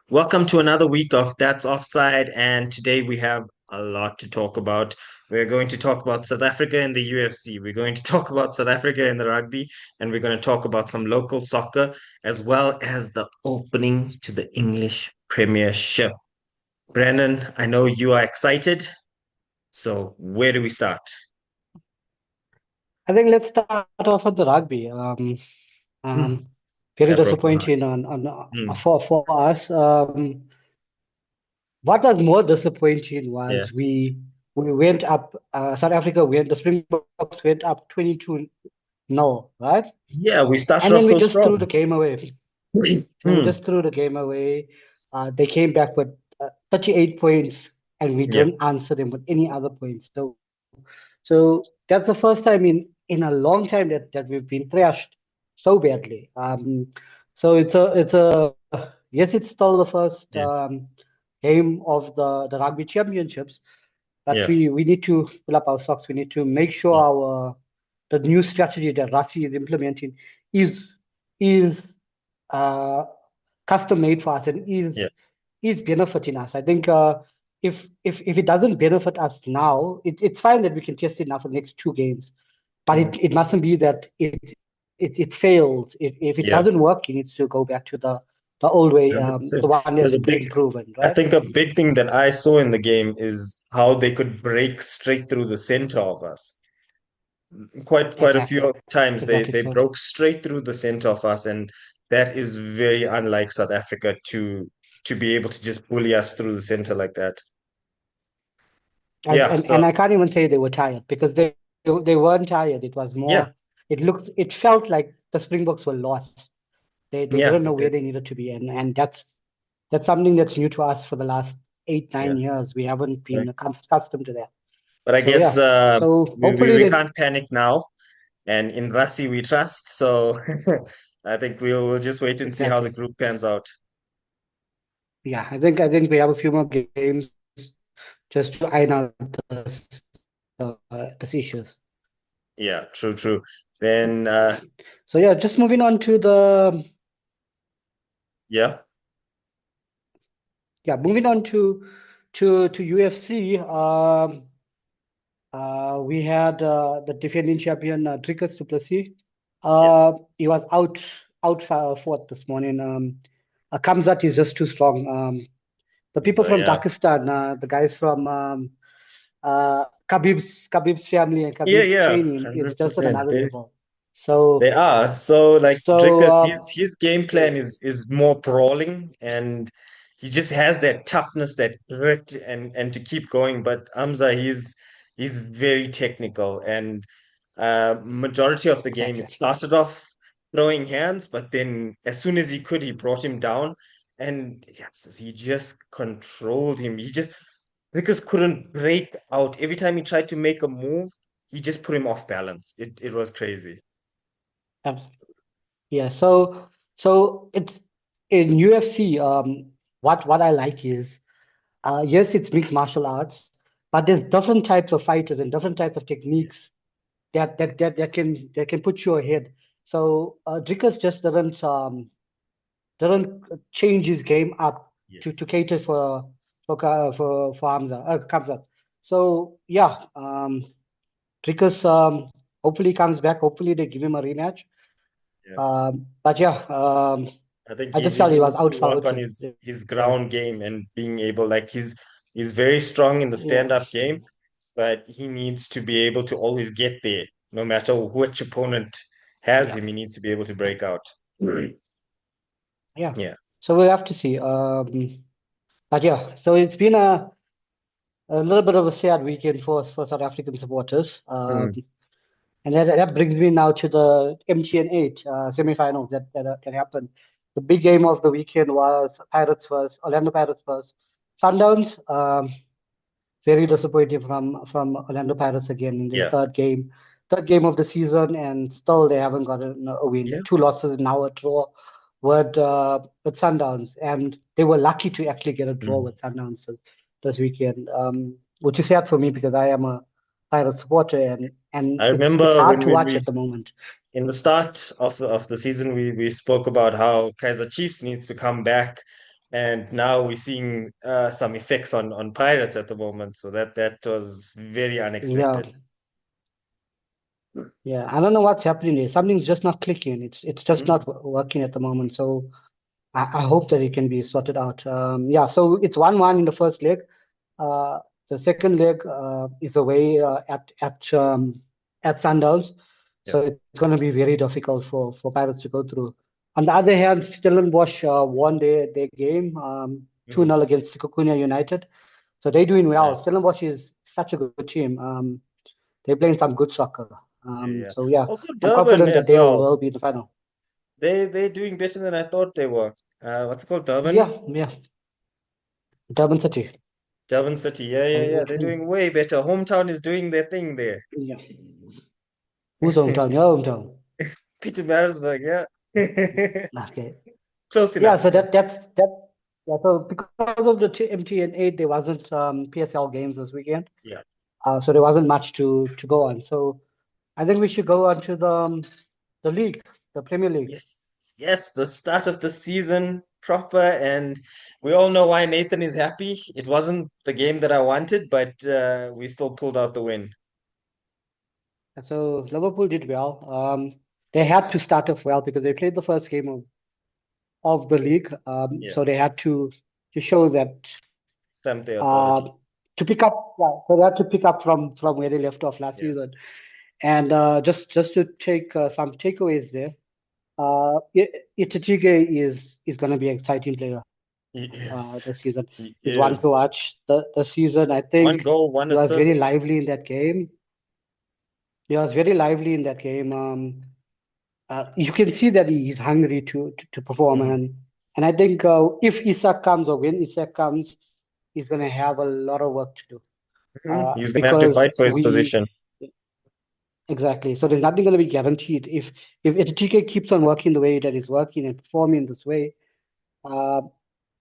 Welcome to another week of That's Offside, and today we have a lot to talk about. We're going to talk about South Africa in the UFC. We're going to talk about South Africa in the rugby, and we're going to talk about some local soccer as well as the opening to the English Premiership. Brandon, I know you are excited, so where do we start? I think let's start off with the rugby. Mm, Um, Very that broke my heart. disappointing on Mm, for us. What was more disappointing yeah, was we went up. South Africa went. The Springboks went up 22-0, right? yeah, we started And off then we so just threw strong. the game away. And we Mm, just threw the game away. They came back with 38 points, and we yeah, didn't answer them with any other points. So that's the first time in a long time that we've been thrashed so badly. So it's a yes, it's still the first yeah, game of the rugby championships, but yeah, we need to pull up our socks. We need to make sure mm, our the new strategy that Rassi is implementing is is uh, custom made for us and yeah, is benefiting us. I think if it doesn't benefit us now, it's fine that we can test it now for the next two games, but mm, it mustn't be that it fails. If it yeah. doesn't work, it needs to go back to the old way, the 100%. one There's that's a big, been proven, I right? think a big thing that I saw in the game is how they could break straight through the center of us. Quite a Exactly, few times exactly. they So broke straight through the center of us, and that is very unlike South Africa to be able to just bully us through the center like that. and, Yeah, and so and I can't even say they were tired because they weren't tired. It was yeah, more. It felt like the Springboks were lost. They yeah, didn't know it where did. they needed to be, and that's something that's new to us for the last eight, Yeah. 9 years. We haven't Right. been accustomed to that. But I So guess yeah. So we hopefully they can't panic now, and in Rassi we trust. So I think we'll just wait and see how the exactly. group pans out. Yeah, I think we have a few more games just to iron out this issues. Yeah, true, true. Then So yeah, just moving on to the yeah, moving on to UFC. We had the defending champion Dricus du Plessis. yeah. He was out fought this morning. Khamzat is just too strong. The people So from yeah. Pakistan, the guys from Khabib's family and Yeah, Khabib's yeah, training, it's just on 100%. another They level. So they are. So like so Dricus, his game plan is more brawling, and he just has that toughness, that grit and to keep going. But Hamza, he's very technical, and majority of the game exactly. it started off throwing hands, but then as soon as he could, he brought him down, and yes, he just controlled him. He just Dricus couldn't break out. Every time he tried to make a move, he just put him off balance. It was crazy. Um, yeah. So it's in UFC. What I like is yes, it's mixed martial arts, but there's different types of fighters and different types of Yeah. techniques that can put you ahead. So Dricus just didn't change his game up Yes. to cater for Khamza. So yeah, Dricus hopefully comes back. Hopefully they give him a rematch. Yeah. But yeah, I think I just he felt he was needs to work out. on his ground game and being able, like, he's very strong in the Yeah, stand-up game, but he needs to be able to always get there, no matter which opponent has yeah, him. He needs to be able to break out. Mm. yeah. Yeah. So we'll have to see. But yeah, so it's been a little bit of a sad weekend for South African supporters. Mm. And that brings me now to the MTN 8 semi-finals that happened. The big game of the weekend was Orlando Pirates versus Sundowns. Very disappointing from Orlando Pirates again in their Yeah. third game of the season, and still they haven't gotten a win. Yeah. Two losses and now a draw with Sundowns, and they were lucky to actually get a draw Mm. with Sundowns this weekend, which is sad for me because I am a Pirates supporter, and I it's remember hard when to when watch we at the moment. in the start of the season we spoke about how Kaizer Chiefs needs to come back, And now we're seeing some effects on Pirates at the moment. So that was very Yeah, unexpected. yeah. I don't know what's happening there. Something's just not clicking. It's just Mm, not working at the moment. So I hope that it can be sorted out. Yeah, so it's 1-1 in the first leg. Uh, the second leg is away at Sundowns, yeah. so it's going to be very difficult for Pirates to go through. On the other hand, Stellenbosch won their game 2-0 against Sekhukhune United, so they're doing well. Nice. Stellenbosch is such a good team. They're playing some good soccer. Yeah, yeah. So yeah, Also I'm Durban confident that as they well. will be in the final. They're doing better than I thought they were. What's it called? Durban? Yeah, yeah. Durban City. Durban City. Yeah, yeah, yeah. They're doing way better. Hometown is doing their thing there. Yeah. Who's hometown? Your hometown. Pietermaritzburg, yeah. Okay. Close Yeah, enough, so close. that yeah, so because of the MTN 8, there wasn't PSL games this weekend. Yeah. So there wasn't much to go on. So I think we should go on to the league, the Premier League. Yes, yes, the start of the season proper, and we all know why Nathan is happy. It wasn't the game that I wanted, but we still pulled out the win. So Liverpool did well. They had to start off well because they played the first game of the league. Yeah, So they had to show that stamp the authority. um, to pick up. Yeah, so they had to pick up from where they left off last Yeah, season. And just to take some takeaways there, Ititige is going to be an exciting player he is. this season. He He's one to is. watch the season. I One think goal, one he was very assist. lively in that game. He was very lively in that game. You can see that he's hungry to perform, Mm. and I think if Isak comes or when Isak comes, he's going to have a lot of work to do Mhm. He's gonna have to because fight for his we position. exactly. So there's nothing going to be guaranteed. If Etitike keeps on working the way that he's working and performing this way, uh,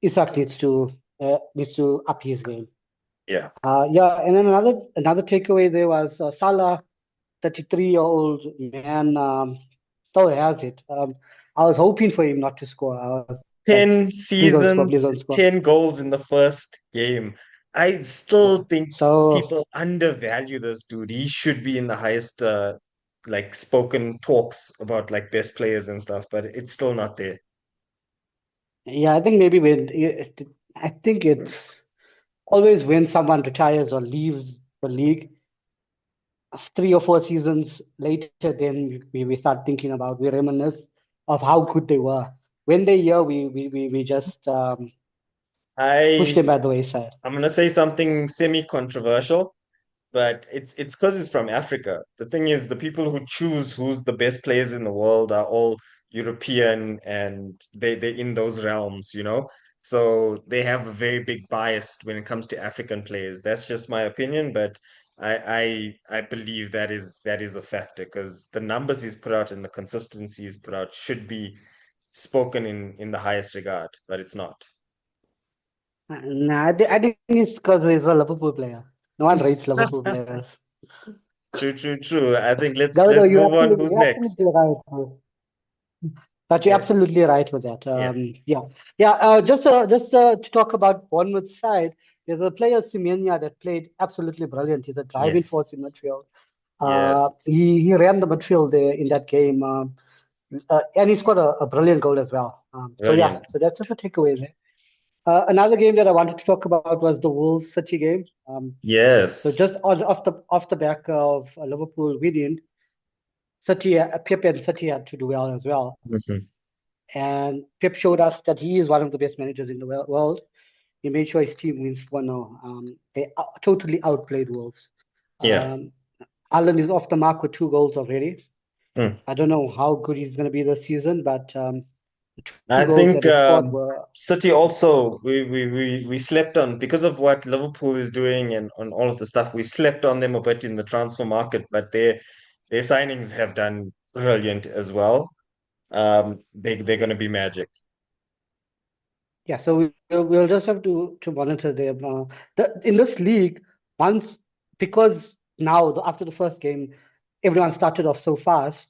Isak needs to up his game. Yeah. Yeah, and then another takeaway there was Salah, 33-year-old man, still has it. I was hoping for him not to score. I was like, 10 please don't score, please seasons, don't score. 10 goals in the first game. I still Yeah. think So people undervalue this dude. He should be in the highest like spoken talks about like best players and stuff, but it's still not there. yeah, I think maybe I think it's always when someone retires or leaves the league, 3 or 4 seasons later, then we start thinking about, we reminisce of how good they were. When they're here, we just push I them by the wayside. I'm gonna say something semi-controversial, but it's because it's from Africa. The thing is, the people who choose who's the best players in the world are all European and they're in those realms, you know? So they have a very big bias when it comes to African players. That's just my opinion, but I believe that is a factor because the numbers he's put out and the consistency he's put out should be spoken in the highest regard, but it's not. Nah, I think it's because he's a Liverpool player. No one rates Liverpool players. True, true, true. I think let's No, no, let's move on. Who's you're absolutely next? right. But you're Yeah, absolutely right with that. yeah. Yeah, yeah. Just to talk about Bournemouth's side, there's a player Semenya that played absolutely brilliant. He's a driving force in Yes. midfield. Yes. Yes, yes. He ran the midfield there in that game, and he scored a brilliant goal as well. So yeah, Brilliant. so that's just a takeaway there. Another game that I wanted to talk about was the Wolves City game. So Yes. just off the back of Liverpool winning, City, Pep and City had to do well as well. Mhm. And Pep showed us that he is one of the best managers in the world. He made sure his team wins 4-0. They totally outplayed Wolves. Yeah. Um, Allen is off the mark with 2 goals already. Mm. I don't know how good he's going to be this season, but the two I goals that think he scored were, City also we slept on because of what Liverpool is doing and on all of the stuff. We slept on them a bit in the transfer market, but their signings have done brilliant as well. They're going to be magic. yeah. So we'll just have to monitor them. In this league, once because now after the first game, everyone started off so fast.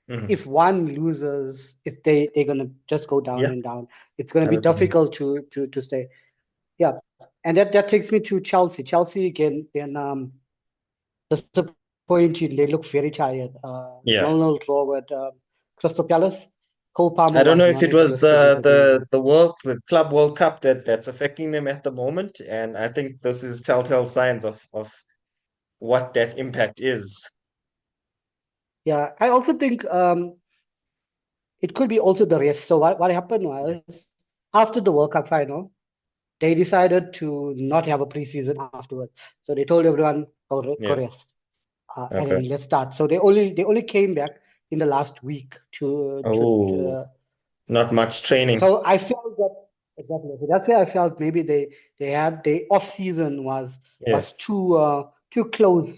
Hmm. if one loses, if they're gonna just go down Yeah, and down, it's gonna be 100%. difficult to stay. Yeah, and that takes me to Chelsea. Chelsea again, disappointing. They look very tired. Yeah. 0-0 draw with Crystal Palace. Cole Palmer I don't was know if not it was interested in the game. the Club World Cup that's affecting them at the moment, and I think this is telltale signs of what that impact is. Yeah, I also think it could be also the rest. So what happened Yeah. was after the World Cup final, they decided to not have a preseason afterwards. So they told everyone go Yeah. rest, and Okay. then let's start. So they only came back in the last week to Oh, not much training. so I felt that exactly. So that's where I felt maybe they had the off season Yeah. was too close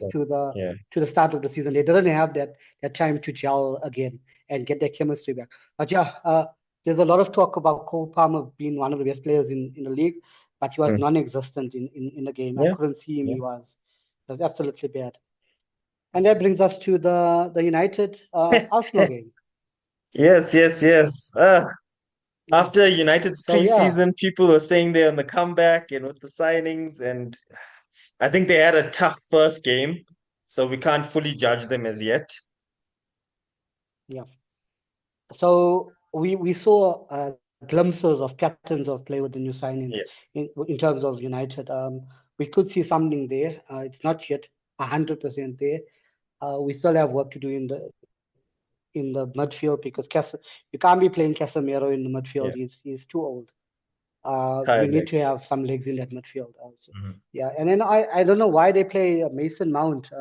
Yeah. to the start of the season. They didn't have that time to gel again and get their chemistry back. But yeah, there's a lot of talk about Cole Palmer being one of the best players in the league, but he was Mm. non-existent in the game. I Yeah. couldn't see him. Yeah. He was absolutely bad. And that brings us to the United Arsenal game. Yes, yes, yes. Yeah. After United's So yeah. preseason, people were saying they're on the comeback and with the signings, and I think they had a tough first game, so we can't fully judge them as yet. Yeah. So we saw glimpses of patterns of play with the new signings Yeah. in terms of United. We could see something there. It's not yet 100% there. We still have work to do in the midfield because you can't be playing Casemiro in the midfield. Yeah. He's too old. We Tired need to legs. have some legs in that midfield. Mhm. Yeah, and then I don't know why they play Mason Mount.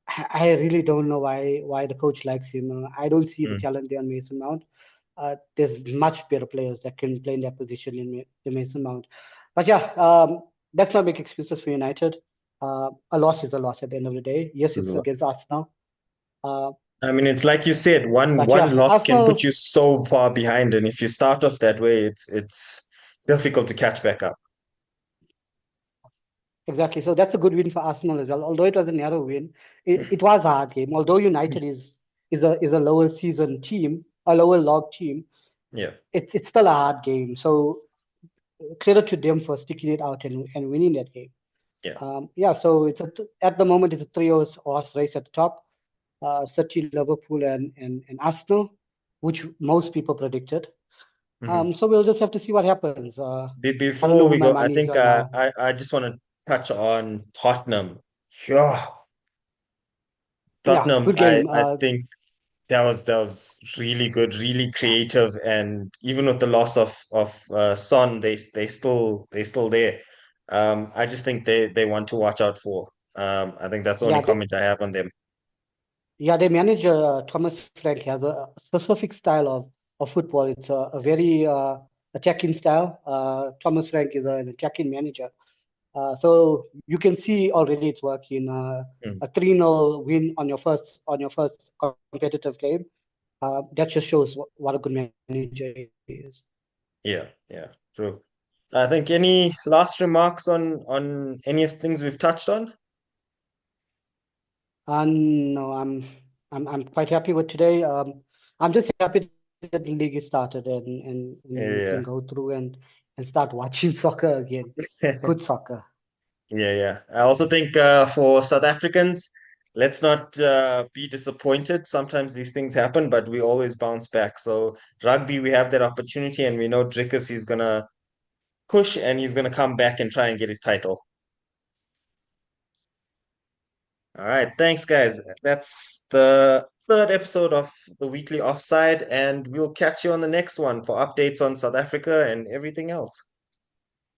I really don't know why the coach likes him. I don't see the Mm. talent there on Mason Mount. There's much better players that can play in that position in Mason Mount. But yeah, let's not make excuses for United. A loss is a loss at the end of the day. This Yes, is a it's lot. against Arsenal. Uh, I mean, it's like you said, one but one yeah, loss can put Arsenal you so far behind, and if you start off that way, it's difficult to catch back up. exactly. So that's a good win for Arsenal as well. Although it was a narrow win, it was a hard game. Although United is a lower season team, a lower log team, Yeah. it's still a hard game. So credit to them for sticking it out and winning that game. Yeah. Yeah, so at the moment it's a three horse race at the top. City, Liverpool, and Arsenal, which most people predicted. Hmm. So we'll just have to see what happens. I don't know Before who we my go, I money is think on now. I just want to touch on Tottenham. Yeah, Yeah, Tottenham. good I game. I think that was really good, really Yeah, creative, and even with the loss of Son, they still there. I just think they want to watch out for. I think that's the only yeah, comment I have on them. yeah. Their manager Thomas Frank has a specific style of football. It's a very attacking style. Thomas Frank is an attacking manager. So you can see already it's working. Mm. A 3-0 win on your first competitive game. That just shows what a good manager is. Yeah, yeah, true. I think any last remarks on any of the things we've touched on? And no, I'm quite happy with today. I'm just happy that the league is started and we can Yeah. go through and start watching soccer again. Good soccer. Yeah, yeah. I also think for South Africans, let's not be disappointed. Sometimes these things happen, but we always bounce back. So rugby, we have that opportunity, and we know Dricus, he's gonna push and he's gonna come back and try and get his title. All right, thanks, guys. That's the third episode of the weekly Offside, and we'll catch you on the next one for updates on South Africa and everything else.